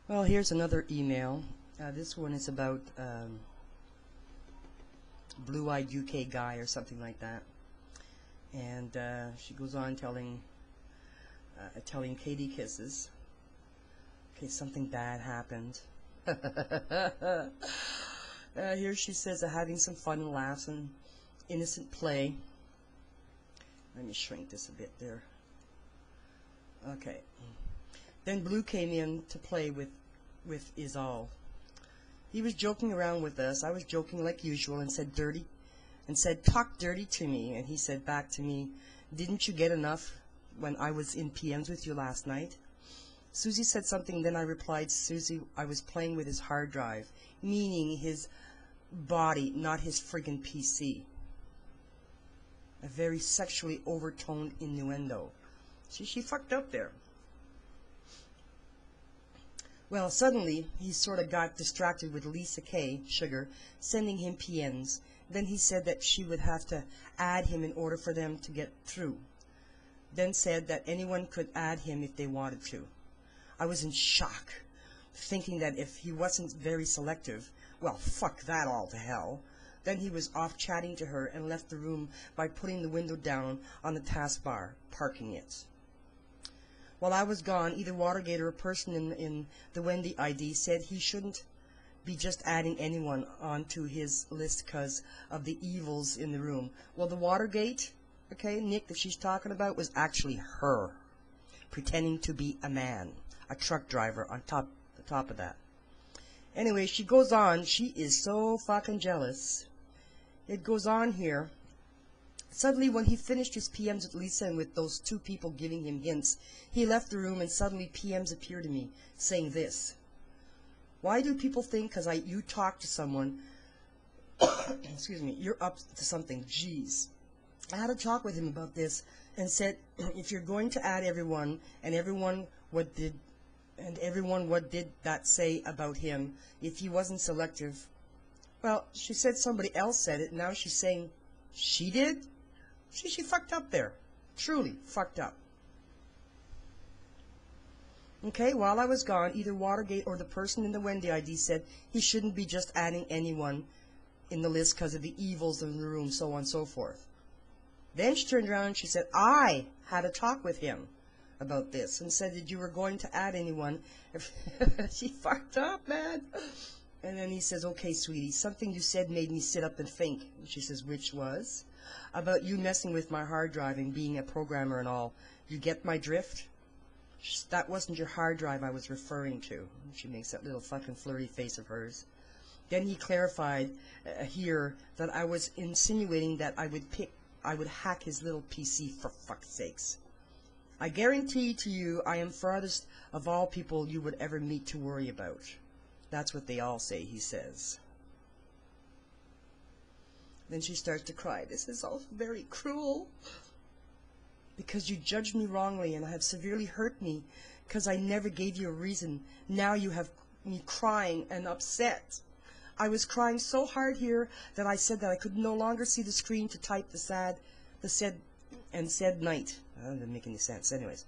Well, here's another email. This one is about blue-eyed UK guy or something like that. And she goes on telling Katie kisses. Okay, something bad happened. Here she says, having some fun and laughs and innocent play. Let me shrink this a bit there. Okay. Then Blue came in to play with Izal. He was joking around with us. I was joking like usual and said talk dirty to me. And he said back to me, didn't you get enough when I was in PMs with you last night? Susie said something, then I replied, Susie, I was playing with his hard drive, meaning his body, not his friggin' PC. A very sexually overtoned innuendo. See, she fucked up there. Well, suddenly, he sort of got distracted with Lisa K, Sugar, sending him PNs. Then he said that she would have to add him in order for them to get through. Then said that anyone could add him if they wanted to. I was in shock, thinking that if he wasn't very selective, well, fuck that all to hell. Then he was off chatting to her and left the room by putting the window down on the taskbar, parking it. While I was gone, either Watergate or a person in the Wendy ID said he shouldn't be just adding anyone onto his list because of the evils in the room. Well, the Watergate, okay, Nick, that she's talking about was actually her, pretending to be a man, a truck driver on top of that. Anyway, she goes on. She is so fucking jealous. It goes on here. Suddenly, when he finished his PMs with Lisa and with those two people giving him hints, he left the room and suddenly PMs appeared to me, saying this. Why do people think because you talk to someone, excuse me, you're up to something? Jeez. I had a talk with him about this and said, if you're going to add everyone, and everyone what did that say about him if he wasn't selective? Well, she said somebody else said it, now she's saying she did? She fucked up there. Truly fucked up. Okay, while I was gone, either Watergate or the person in the Wendy ID said he shouldn't be just adding anyone in the list because of the evils in the room, so on and so forth. Then she turned around and she said, I had a talk with him about this and said that you were going to add anyone. She fucked up, man. And then he says, okay, sweetie, something you said made me sit up and think. And she says, which was? About you messing with my hard drive and being a programmer and all. You get my drift? That wasn't your hard drive I was referring to. She makes that little fucking flirty face of hers. Then he clarified here that I was insinuating that I would hack his little PC for fuck's sakes. I guarantee to you I am farthest of all people you would ever meet to worry about. That's what they all say, he says. Then she starts to cry. This is all very cruel. Because you judged me wrongly and have severely hurt me because I never gave you a reason. Now you have me crying and upset. I was crying so hard here that I said that I could no longer see the screen to type the said night. That doesn't make any sense. Anyways,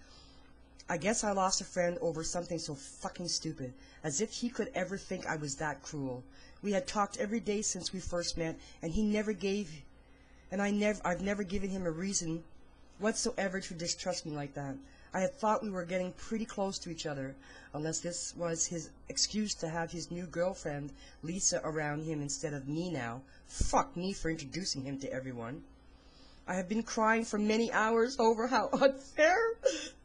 I guess I lost a friend over something so fucking stupid. As if he could ever think I was that cruel. We had talked every day since we first met, and he never gave, and I've never given him a reason whatsoever to distrust me like that. I had thought we were getting pretty close to each other, unless this was his excuse to have his new girlfriend, Lisa, around him instead of me now. Fuck me for introducing him to everyone. I have been crying for many hours over how unfair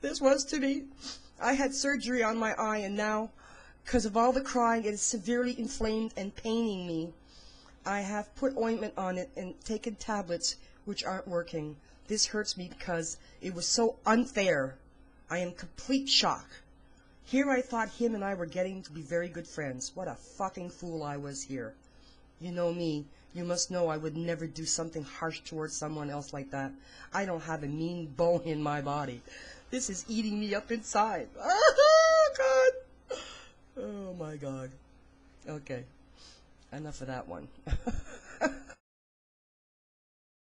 this was to me. I had surgery on my eye, and now, because of all the crying, it is severely inflamed and paining me. I have put ointment on it and taken tablets which aren't working. This hurts me because it was so unfair. I am complete shock. Here I thought him and I were getting to be very good friends. What a fucking fool I was here. You know me. You must know I would never do something harsh towards someone else like that. I don't have a mean bone in my body. This is eating me up inside. Oh, God. Oh, my God. Okay. Enough of that one.